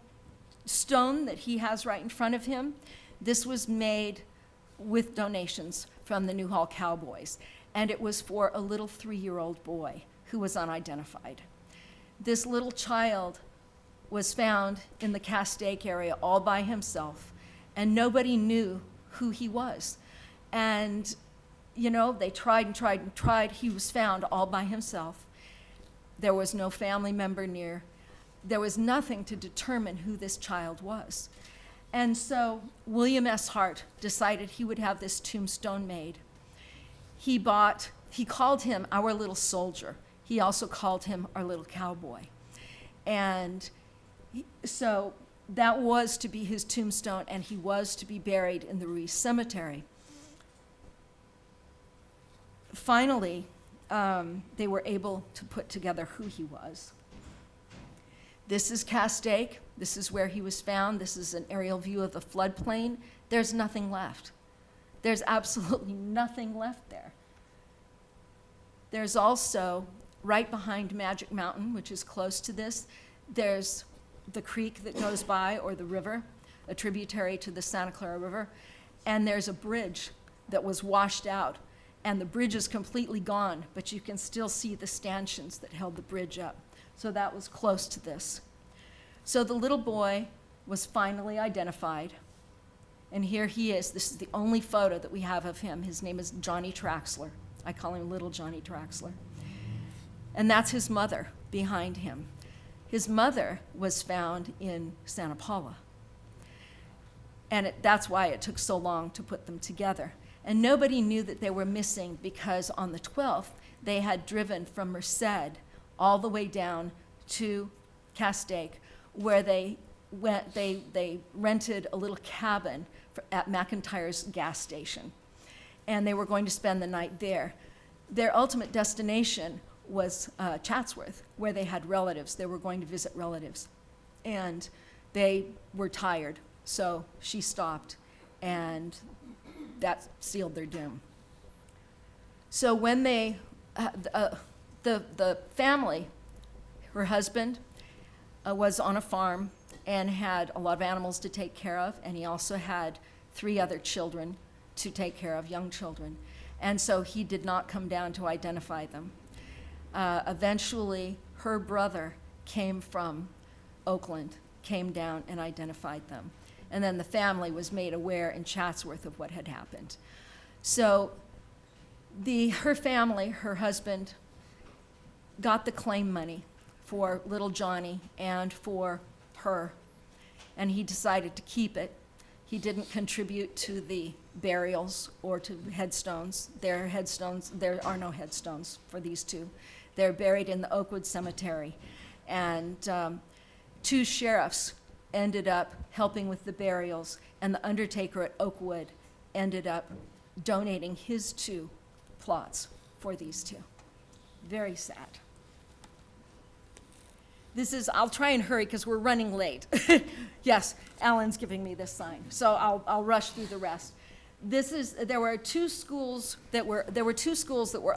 stone that he has right in front of him, this was made with donations from the Newhall Cowboys. And it was for a little 3-year-old boy who was unidentified. This little child was found in the Castaic area all by himself, and nobody knew who he was. And, you know, they tried and tried and tried. He was found all by himself. There was no family member near. There was nothing to determine who this child was. And so William S. Hart decided he would have this tombstone made. He called him our little soldier. He also called him our little cowboy. And so that was to be his tombstone, and he was to be buried in the Ruiz Cemetery. Finally, they were able to put together who he was. This is Castaic. This is where he was found. This is an aerial view of the floodplain. There's nothing left. There's absolutely nothing left there. There's also, right behind Magic Mountain, which is close to this, there's the creek that goes by, or the river, a tributary to the Santa Clara River, and there's a bridge that was washed out, and the bridge is completely gone, but you can still see the stanchions that held the bridge up. So that was close to this. So the little boy was finally identified, and here he is. This is the only photo that we have of him. His name is Johnny Traxler. I call him Little Johnny Traxler. And that's his mother behind him. His mother was found in Santa Paula. And that's why it took so long to put them together. And nobody knew that they were missing because on the 12th, they had driven from Merced all the way down to Castaic, where they rented a little cabin at McIntyre's gas station. And they were going to spend the night there. Their ultimate destination was Chatsworth, where they had relatives. They were going to visit relatives. And they were tired, so she stopped, and that sealed their doom. So when the family, her husband was on a farm and had a lot of animals to take care of, and he also had 3 other children to take care of, young children. And so he did not come down to identify them. Eventually, her brother came from Oakland, came down and identified them. And then the family was made aware in Chatsworth of what had happened. So her family, her husband, got the claim money for little Johnny and for her, and he decided to keep it. He didn't contribute to the burials or to headstones. There are no headstones for these two. They're buried in the Oakwood Cemetery. And 2 sheriffs ended up helping with the burials, and the undertaker at Oakwood ended up donating his 2 plots for these 2. Very sad. I'll try and hurry because we're running late. Yes, Alan's giving me this sign, so I'll rush through the rest. There were two schools that were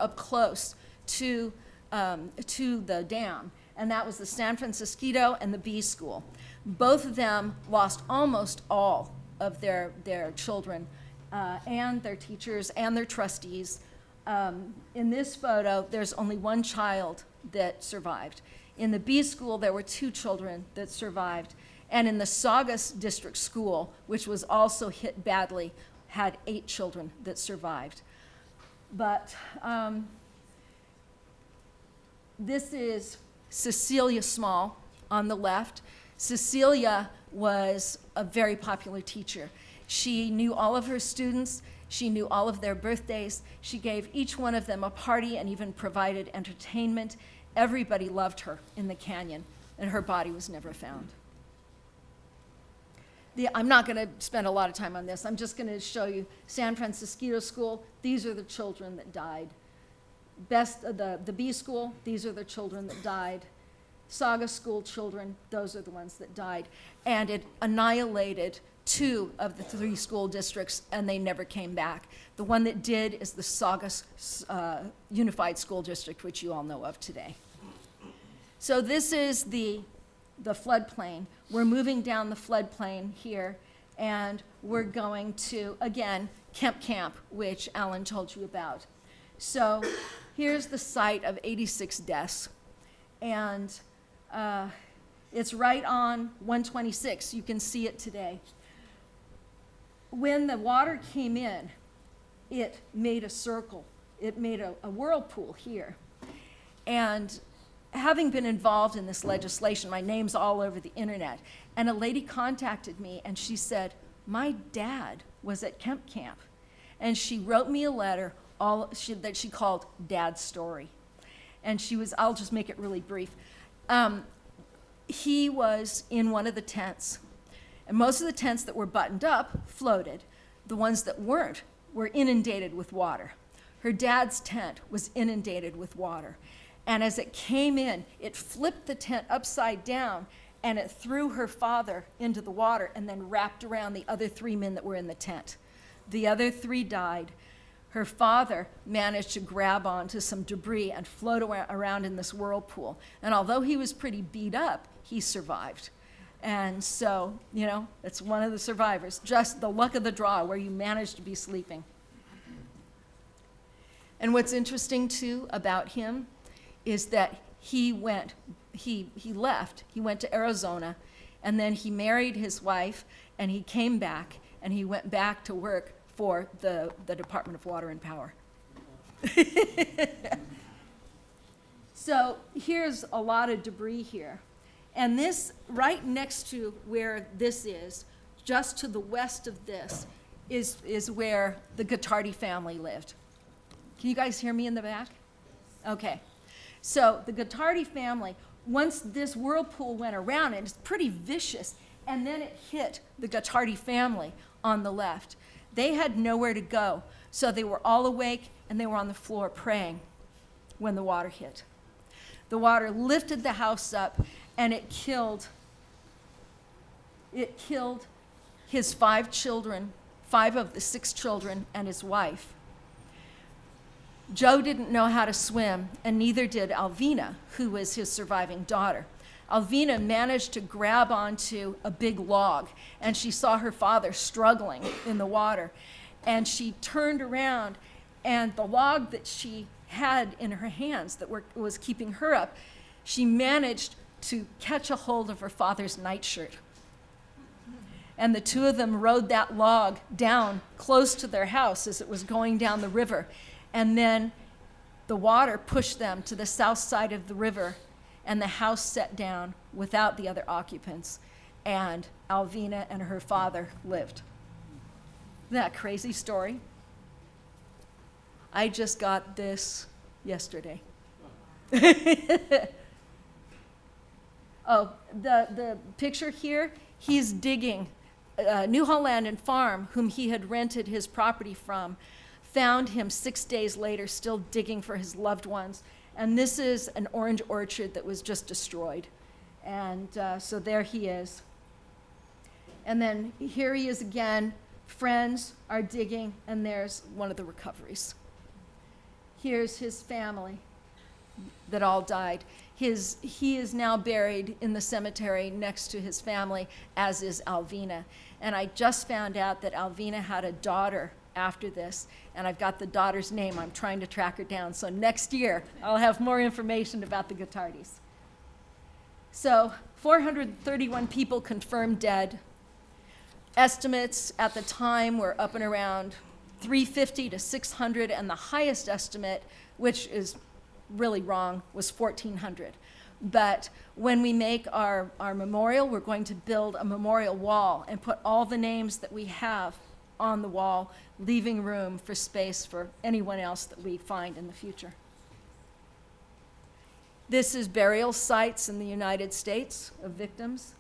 up close to the dam, and that was the San Francisquito and the B School. Both of them lost almost all of their children and their teachers and their trustees. In this photo, there's only 1 child that survived. In the B School, there were 2 children that survived. And in the Saugus district school, which was also hit badly, had 8 children that survived. But this is Cecilia Small on the left. Cecilia was a very popular teacher. She knew all of her students. She knew all of their birthdays. She gave each one of them a party and even provided entertainment. Everybody loved her in the canyon, and her body was never found. I'm not going to spend a lot of time on this. I'm just going to show you San Francisquito School. These are the children that died. The B School, these are the children that died. Saugus School children, those are the ones that died. And it annihilated 2 of the 3 school districts, and they never came back. The one that did is the Saugus Unified School District, which you all know of today. So this is the the floodplain. We're moving down the floodplain here, and we're going to, again, Kemp Camp, which Alan told you about. So here's the site of 86 deaths, and it's right on 126. You can see it today. When the water came in, it made a circle. It made a whirlpool here. And having been involved in this legislation, my name's all over the internet, and a lady contacted me and she said, my dad was at Kemp Camp, and she wrote me a letter that she called Dad's Story. And I'll just make it really brief. He was in one of the tents, and most of the tents that were buttoned up floated. The ones that weren't were inundated with water. Her dad's tent was inundated with water. And as it came in, it flipped the tent upside down, and it threw her father into the water and then wrapped around the other 3 men that were in the tent. The other 3 died. Her father managed to grab onto some debris and float around in this whirlpool. And although he was pretty beat up, he survived. And so, it's one of the survivors. Just the luck of the draw where you managed to be sleeping. And what's interesting, too, about him is that he left, he went to Arizona, and then he married his wife, and he came back, and he went back to work for the Department of Water and Power. So here's a lot of debris here. And this, right next to where this is, just to the west of this, is where the Guattardi family lived. Can you guys hear me in the back? Okay. So the Guattardi family, once this whirlpool went around, and it's pretty vicious, and then it hit the Guattardi family on the left. They had nowhere to go, so they were all awake, and they were on the floor praying when the water hit. The water lifted the house up, and it killed his 5 children, 5 of the 6 children, and his wife. Joe didn't know how to swim, and neither did Alvina, who was his surviving daughter. Alvina managed to grab onto a big log, and she saw her father struggling in the water. And she turned around, and the log that she had in her hands that was keeping her up, she managed to catch a hold of her father's nightshirt. And the 2 of them rode that log down close to their house as it was going down the river. And then the water pushed them to the south side of the river, and the house set down without the other occupants. And Alvina and her father lived. Isn't that a crazy story? I just got this yesterday. Oh, the picture here, he's digging. New Holland and Farm, whom he had rented his property from, found him 6 days later still digging for his loved ones. And this is an orange orchard that was just destroyed. And so there he is. And then here he is again. Friends are digging, and there's one of the recoveries. Here's his family that all died. He is now buried in the cemetery next to his family, as is Alvina. And I just found out that Alvina had a daughter after this, and I've got the daughter's name. I'm trying to track her down. So next year, I'll have more information about the Guattardis. So 431 people confirmed dead. Estimates at the time were up and around 350 to 600, and the highest estimate, which is really wrong, was 1,400. But when we make our memorial, we're going to build a memorial wall and put all the names that we have on the wall, leaving room for space for anyone else that we find in the future. This is burial sites in the United States of victims.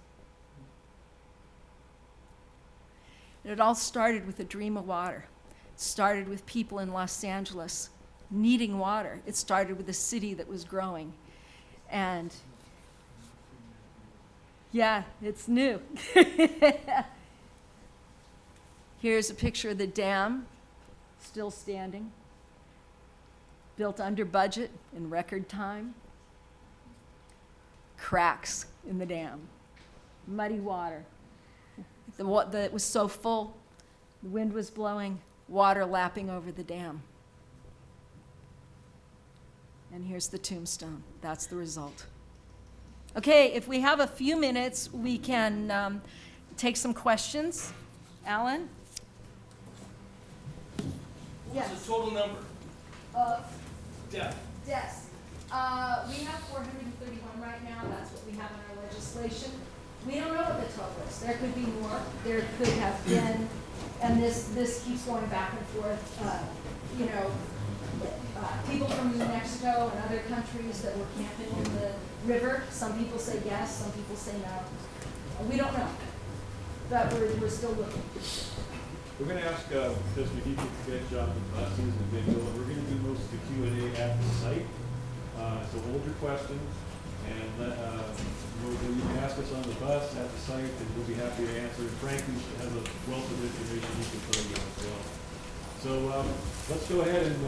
And it all started with a dream of water. It started with people in Los Angeles needing water. It started with a city that was growing. And yeah, it's new. Here's a picture of the dam, still standing, built under budget in record time. Cracks in the dam. Muddy water. It was so full, the wind was blowing, water lapping over the dam. And here's the tombstone. That's the result. Okay, if we have a few minutes, we can take some questions. Alan? What's the total number? Death. Deaths. We have 431 right now. That's what we have in our legislation. We don't know what the total is. There could be more. There could have been, and this keeps going back and forth. People from New Mexico and other countries that were camping in the river. Some people say yes. Some people say no. We don't know, but we're still looking. We're going to ask, because we need to get on the buses and video, we're going to do most of the Q&A at the site. So hold your questions, and you can ask us on the bus, at the site, and we'll be happy to answer. Frank has a wealth of information he can tell you as well. So let's go ahead and